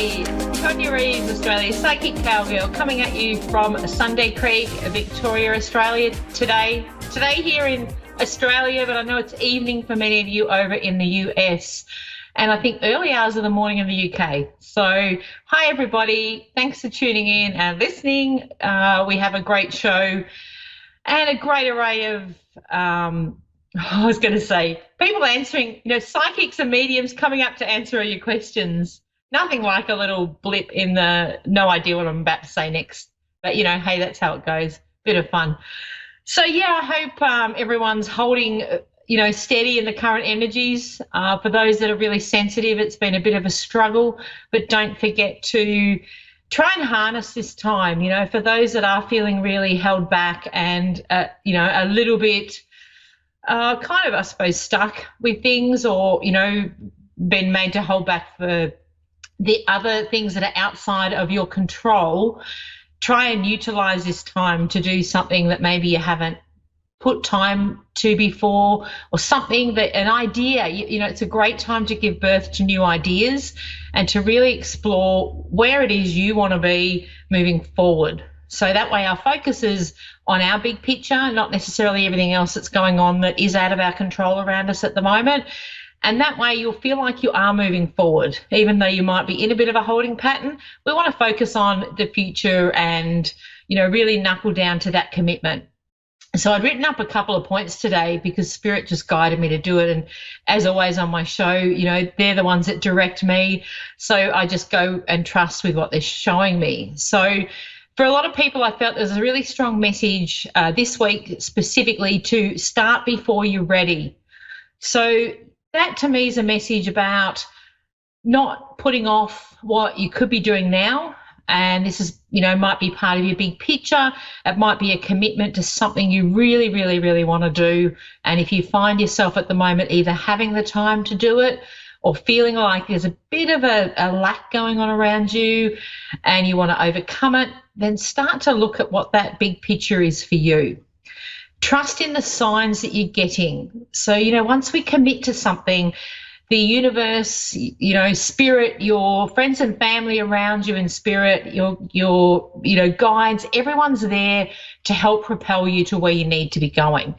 Hey, Tonia Reeves, Australia, Psychic Cowgirl, coming at you from Sunday Creek, Victoria, Australia today. Today here in Australia, but I know it's evening for many of you over in the US, and I think early hours of the morning in the UK. So, hi everybody, thanks for tuning in and listening. We have a great show and a great array of I was going to say, people answering, psychics and mediums coming up to answer all your questions. Nothing like a little blip in the no idea what I'm about to say next. But, hey, that's how it goes. Bit of fun. So, I hope everyone's holding, steady in the current energies. For those that are really sensitive, it's been a bit of a struggle. But don't forget to try and harness this time, for those that are feeling really held back and, a little bit kind of, I suppose, stuck with things or, been made to hold back for the other things that are outside of your control. Try and utilize this time to do something that maybe you haven't put time to before, or something that an idea, it's a great time to give birth to new ideas and to really explore where it is you want to be moving forward. So that way our focus is on our big picture, not necessarily everything else that's going on that is out of our control around us at the moment. And that way you'll feel like you are moving forward, even though you might be in a bit of a holding pattern. We want to focus on the future and, really knuckle down to that commitment. So I'd written up a couple of points today because Spirit just guided me to do it. And as always on my show, they're the ones that direct me. So I just go and trust with what they're showing me. So for a lot of people, I felt there's a really strong message this week specifically to start before you're ready. So that to me is a message about not putting off what you could be doing now. And this is, might be part of your big picture. It might be a commitment to something you really, really, really want to do. And if you find yourself at the moment either having the time to do it or feeling like there's a bit of a lack going on around you and you want to overcome it, then start to look at what that big picture is for you. Trust in the signs that you're getting. So, once we commit to something, the universe, spirit, your friends and family around you in spirit, your guides, everyone's there to help propel you to where you need to be going.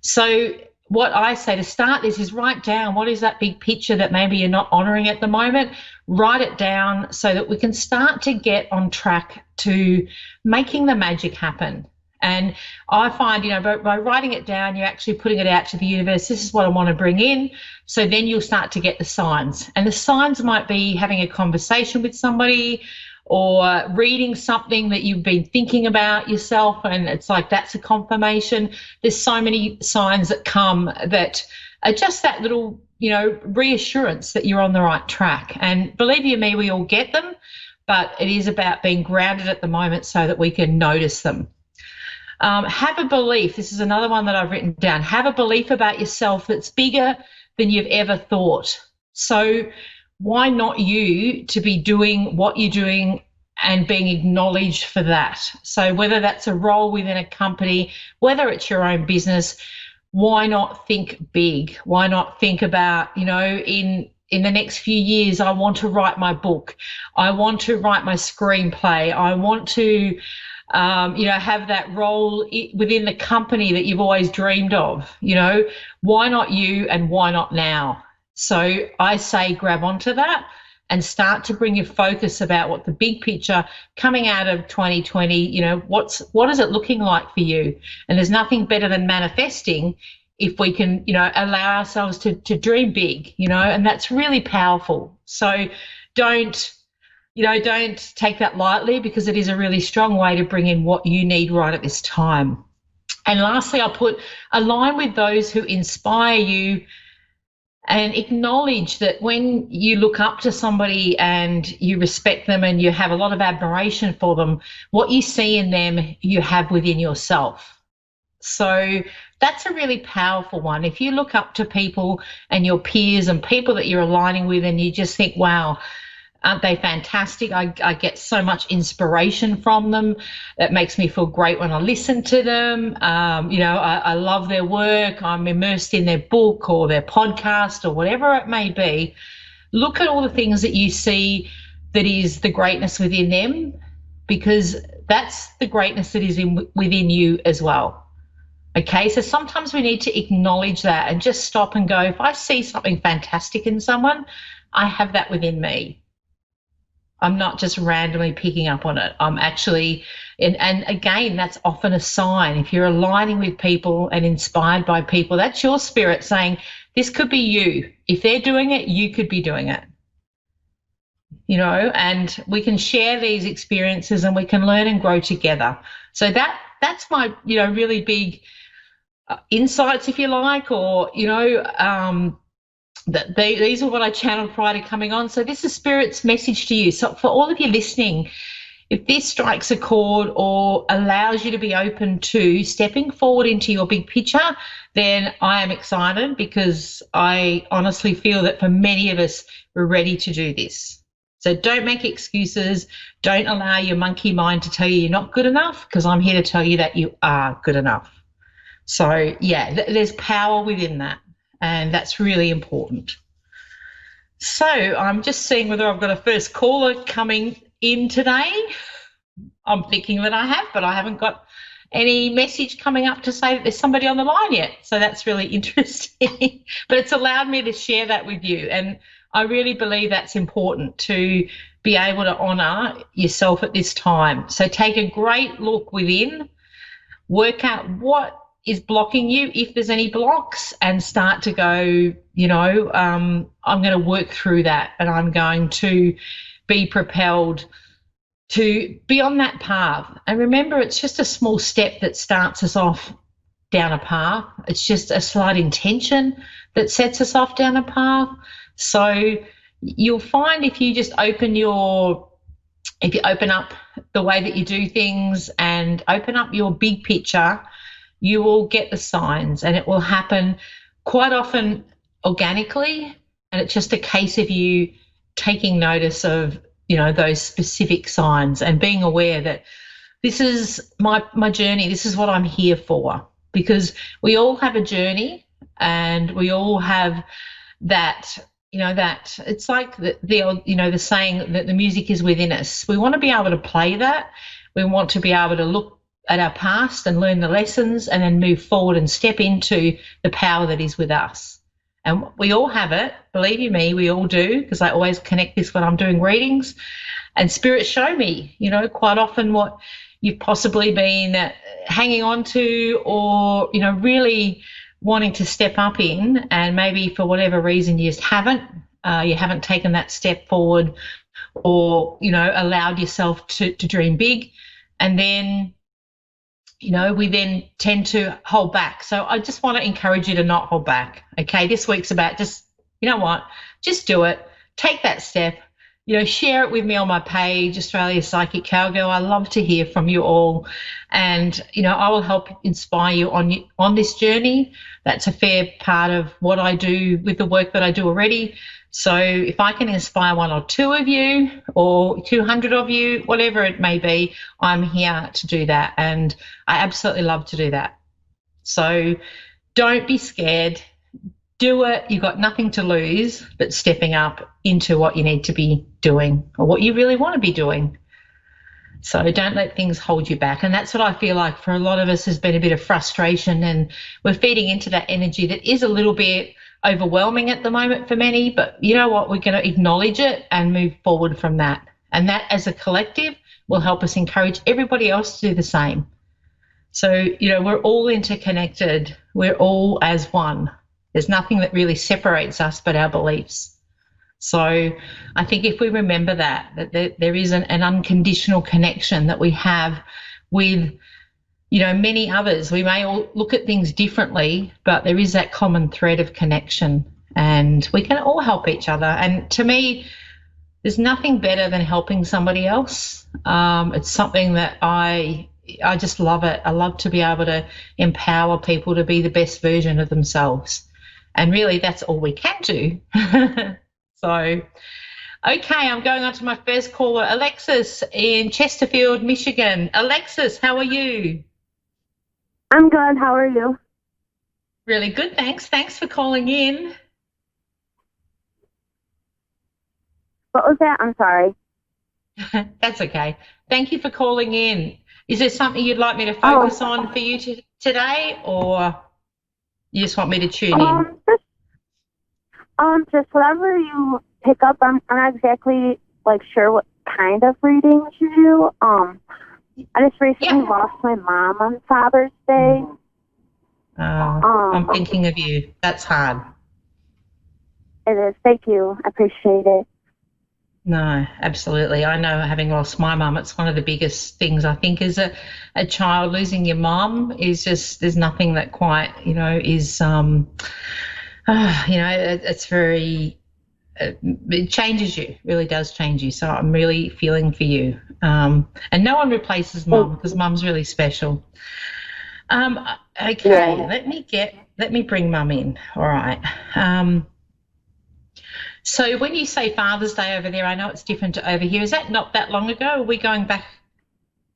So what I say to start this is write down what is that big picture that maybe you're not honoring at the moment. Write it down so that we can start to get on track to making the magic happen. And I find, by writing it down, you're actually putting it out to the universe. This is what I want to bring in. So then you'll start to get the signs. And the signs might be having a conversation with somebody or reading something that you've been thinking about yourself. And it's like, that's a confirmation. There's so many signs that come that are just that little, reassurance that you're on the right track. And believe you me, we all get them, but it is about being grounded at the moment so that we can notice them. Have a belief. This is another one that I've written down. Have a belief about yourself that's bigger than you've ever thought. So why not you to be doing what you're doing and being acknowledged for that? So whether that's a role within a company, whether it's your own business, why not think big? Why not think about, in the next few years, I want to write my book. I want to write my screenplay. I want to have that role within the company that you've always dreamed of. Why not you and why not now? So I say grab onto that and start to bring your focus about what the big picture coming out of 2020, what is it looking like for you? And there's nothing better than manifesting if we can, allow ourselves to dream big, and that's really powerful. So don't take that lightly, because it is a really strong way to bring in what you need right at this time. And lastly, I'll put align with those who inspire you and acknowledge that when you look up to somebody and you respect them and you have a lot of admiration for them, what you see in them, you have within yourself. So that's a really powerful one. If you look up to people and your peers and people that you're aligning with and you just think, wow, aren't they fantastic? I get so much inspiration from them. It makes me feel great when I listen to them. I love their work. I'm immersed in their book or their podcast or whatever it may be. Look at all the things that you see that is the greatness within them, because that's the greatness that is within you as well. Okay, so sometimes we need to acknowledge that and just stop and go, if I see something fantastic in someone, I have that within me. I'm not just randomly picking up on it. I'm actually, and again, that's often a sign. If you're aligning with people and inspired by people, that's your spirit saying, this could be you. If they're doing it, you could be doing it. You know, and we can share these experiences and we can learn and grow together. So that's my, you know, really big insights, if you like, or, you know, these are what I channeled prior to coming on. So this is Spirit's message to you. So for all of you listening, if this strikes a chord or allows you to be open to stepping forward into your big picture, then I am excited, because I honestly feel that for many of us, we're ready to do this. So don't make excuses. Don't allow your monkey mind to tell you you're not good enough, because I'm here to tell you that you are good enough. So, yeah, there's power within that, and that's really important. So I'm just seeing whether I've got a first caller coming in today. I'm thinking that I have, but I haven't got any message coming up to say that there's somebody on the line yet. So that's really interesting. But it's allowed me to share that with you. And I really believe that's important, to be able to honour yourself at this time. So take a great look within, work out what is blocking you, if there's any blocks, and start to go, you know, I'm going to work through that, and I'm going to be propelled to be on that path. And remember, it's just a small step that starts us off down a path. It's just a slight intention that sets us off down a path. So you'll find if you just open up the way that you do things and open up your big picture, you will get the signs, and it will happen quite often organically. And it's just a case of you taking notice of, you know, those specific signs and being aware that this is my journey. This is what I'm here for, because we all have a journey, and we all have that, you know, that it's like the you know, the saying that the music is within us. We want to be able to play that. We want to be able to look at our past and learn the lessons, and then move forward and step into the power that is with us. And we all have it, believe you me, we all do, because I always connect this when I'm doing readings, and spirits show me, you know, quite often what you've possibly been hanging on to, or, you know, really wanting to step up in, and maybe for whatever reason you just haven't taken that step forward, or, you know, allowed yourself to dream big. And then, you know, we then tend to hold back. So I just want to encourage you to not hold back. Okay, this week's about just, you know what, just do it. Take that step. You know, share it with me on my page, Australia Psychic Cowgirl. I love to hear from you all, and, you know, I will help inspire you on this journey. That's a fair part of what I do with the work that I do already. So if I can inspire one or two of you, or 200 of you, whatever it may be, I'm here to do that, and I absolutely love to do that. So don't be scared. Do it. You've got nothing to lose but stepping up into what you need to be doing, or what you really want to be doing. So don't let things hold you back. And that's what I feel like for a lot of us has been a bit of frustration, and we're feeding into that energy that is a little bit overwhelming at the moment for many. But you know what? We're going to acknowledge it and move forward from that. And that, as a collective, will help us encourage everybody else to do the same. So, you know, we're all interconnected. We're all as one. There's nothing that really separates us but our beliefs. So I think if we remember that there is an unconditional connection that we have with, you know, many others. We may all look at things differently, but there is that common thread of connection, and we can all help each other. And to me, there's nothing better than helping somebody else. It's something that I just love it. I love to be able to empower people to be the best version of themselves. And really, that's all we can do. So, okay, I'm going on to my first caller, Alexis in Chesterfield, Michigan. Alexis, how are you? I'm good. How are you? Really good, thanks. Thanks for calling in. What was that? I'm sorry. That's okay. Thank you for calling in. Is there something you'd like me to Oh, focus on for you today, or you just want me to tune in? um, just, just whatever you pick up. I'm not exactly like sure what kind of readings you do. I just recently Yeah. lost my mom on Father's Day. I'm Um, thinking of you. That's hard. it is. Thank you. I appreciate it. No, absolutely. I know having lost my mum, it's one of the biggest things I think as a child. Losing your mum is just, there's nothing that quite, is, it's very, it changes you, really does change you. So I'm really feeling for you. And no one replaces Thank mum because you. mum's really special. Um, okay, Yeah. let me bring mum in. All right. So when you say Father's Day over there, I know it's different to over here. Is that not that long ago? Are we going back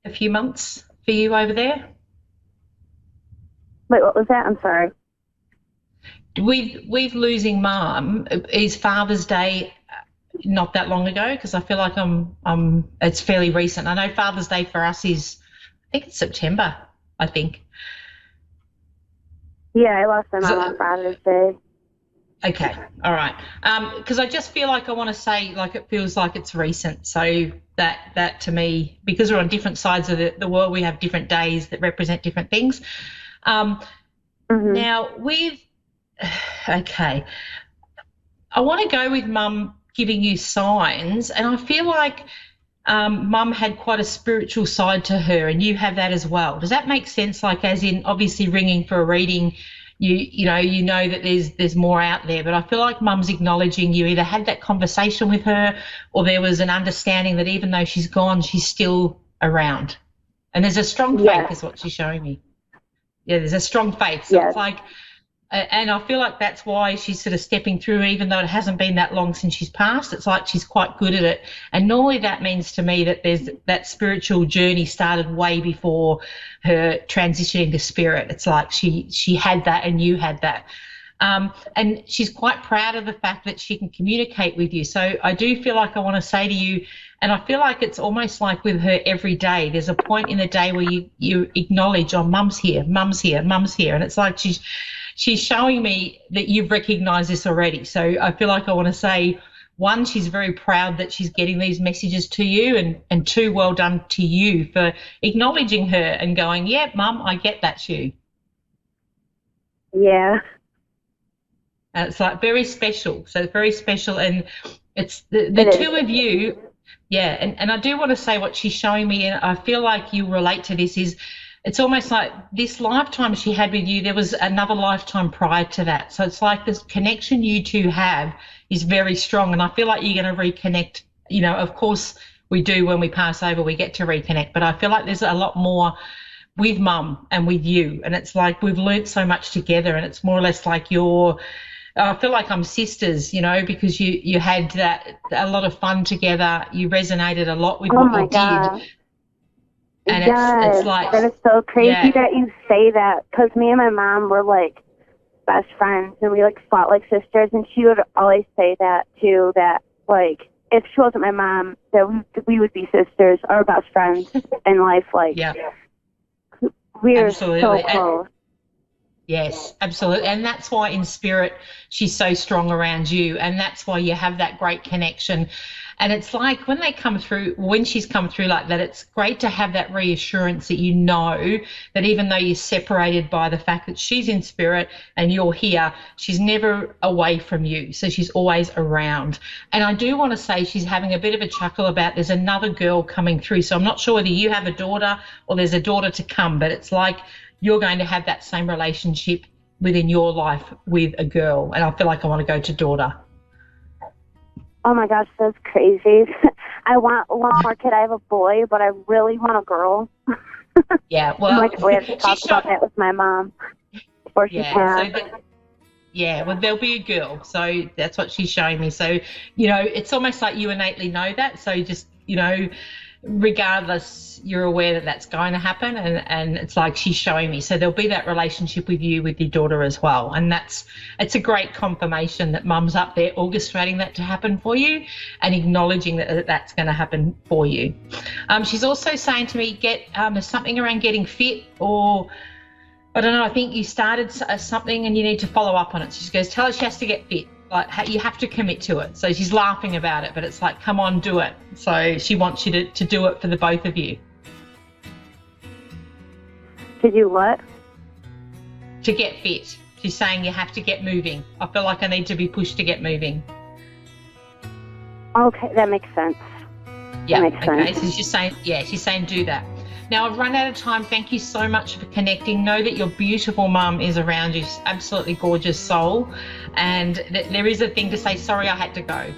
a few months for you over there? Wait, what was that? I'm sorry. With losing mum, is Father's Day not that long ago? Because I feel like it's fairly recent. I know Father's Day for us is, I think it's September, I think. Yeah, I lost my Is mom it- on Father's Day. Okay, all right. Because I just feel like I want to say like it feels like it's recent. So that to me, because we're on different sides of the world, we have different days that represent different things. Um, Mhm. Now okay, I want to go with Mum giving you signs, and I feel like Mum had quite a spiritual side to her, and you have that as well. Does that make sense? Like, as in, obviously, ringing for a reading, you know that there's more out there. But I feel like Mum's acknowledging you either had that conversation with her, or there was an understanding that even though she's gone, she's still around. And there's a strong faith, Yes. is what she's showing me. Yeah, there's a strong faith. So it's Yes. like, and I feel like that's why she's sort of stepping through, even though it hasn't been that long since she's passed. It's like she's quite good at it. And normally that means to me that there's that spiritual journey started way before her transitioning to spirit. It's like she had that and you had that. And she's quite proud of the fact that she can communicate with you. So I do feel like I want to say to you, and I feel like it's almost like with her every day. There's a point in the day where you acknowledge, oh, mum's here, mum's here, mum's here, and it's like she's showing me that you've recognised this already. So I feel like I want to say, one, she's very proud that she's getting these messages to you, and two, well done to you for acknowledging her and going, yeah, mum, I get that's you. Yeah. It's like very special. So very special. And it's the It two is. of you. Yeah. And I do want to say what she's showing me, and I feel like you relate to this, is it's almost like this lifetime she had with you, there was another lifetime prior to that. So it's like this connection you two have is very strong. And I feel like you're going to reconnect. Of course we do when we pass over, we get to reconnect. But I feel like there's a lot more with mum and with you. And it's like we've learnt so much together, and it's more or less like I feel like I'm sisters, because you had that a lot of fun together. You resonated a lot with Oh what my you did, God. and it's Yes. like, That is so crazy yeah, that you say that, because me and my mom were like best friends, and we like fought like sisters, and she would always say that too, that like if she wasn't my mom, that we would be sisters or best friends in life. Like yeah, we are so absolutely. close. Yes, absolutely. And that's why in spirit she's so strong around you. And that's why you have that great connection. And it's like when she's come through like that, it's great to have that reassurance that you know that even though you're separated by the fact that she's in spirit and you're here, she's never away from you. So she's always around. And I do want to say she's having a bit of a chuckle about there's another girl coming through. So I'm not sure whether you have a daughter or there's a daughter to come, but it's like you're going to have that same relationship within your life with a girl. And I feel like I want to go to daughter. Oh my gosh, that's crazy. I want one more kid. I have a boy, but I really want a girl. Yeah, I'm well, like, we have to talk about that with my mom before she passed. yeah, well, there'll be a girl. So that's what she's showing me. So, it's almost like you innately know that. So just, regardless, you're aware that that's going to happen, and it's like she's showing me. So there'll be that relationship with you, with your daughter as well, and it's a great confirmation that mum's up there orchestrating that to happen for you and acknowledging that that's going to happen for you. She's also saying to me, there's something around getting fit, or I don't know, I think you started something and you need to follow up on it. So she goes, tell her she has to get fit. Like, you have to commit to it. So she's laughing about it, but it's like, come on, do it. So she wants you to do it for the both of you. To do what? To get fit. She's saying you have to get moving. I feel like I need to be pushed to get moving. Okay, that makes sense. Yeah, that makes okay. sense. So she's saying do that. Now, I've run out of time. Thank you so much for connecting. Know that your beautiful mum is around you. She's absolutely gorgeous soul. And there is a thing to say, sorry, I had to go.